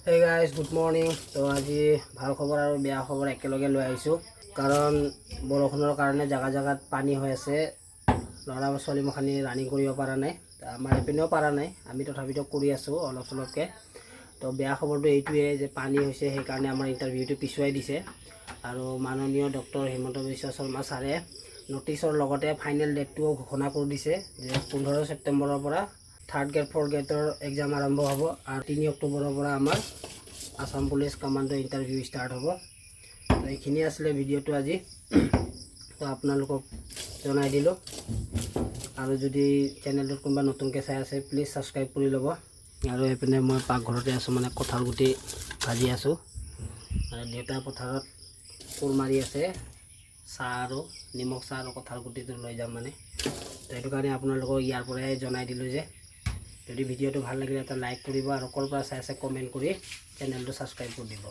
Hey guys, good morning. তো আজি ভাল খবৰ আৰু বেয়া খবৰ একেলগে লৈ আহিছোঁ কাৰণ বৰষুণৰ কাৰণে জাগা জাগাত পানী হৈ আছে। ল'ৰা ছোৱালীমখানি ৰানিং কৰিব পৰা নাই, আমাৰ এপিনেও পৰা নাই, আমি তথাপিতো কৰি আছোঁ অলপ চলপকৈ। তো বেয়া খবৰটো এইটোৱে যে পানী হৈছে, সেইকাৰণে আমাৰ ইণ্টাৰভিউটো পিছুৱাই দিছে আৰু মাননীয় ডক্টৰ হিমন্ত বিশ্ব শৰ্মা ছাৰে নটিছৰ লগতে ফাইনেল ডেটটোও ঘোষণা কৰি দিছে যে 15 ছেপ্টেম্বৰৰ পৰা 3rd গ্ৰেড 4th গ্ৰেডৰ এক্সাম আৰম্ভ হ'ব আৰু 3 অক্টোবৰৰ পৰা আমাৰ Assam police commando interview start হ'ব। তো এইখিনি আছিলে ভিডিঅ'টো আজি, তো আপোনালোকক জনাই দিলোঁ। আৰু যদি চেনেলটোত কোনোবা নতুনকৈ চাই আছে প্লিজ ছাবস্ক্ৰাইব কৰি ল'ব। আৰু এইপিনে মই পাকঘৰতে আছোঁ, মানে কঁঠাল গুটি ভাজি আছোঁ আৰু দেউতা পথাৰত কোৰ মাৰি আছে, চাহ আৰু নিমখ চাহ আৰু কঁঠাল গুটিটো লৈ যাম মানে। তো সেইটো কাৰণে আপোনালোকক ইয়াৰ পৰাই জনাই দিলোঁ যে যদি ভিডিঅ'টো ভাল লাগিলে এটা লাইক কৰিব আৰু ক'ৰ পৰা চাই আছে কমেণ্ট কৰি চেনেলটো ছাবস্ক্ৰাইব কৰি দিব।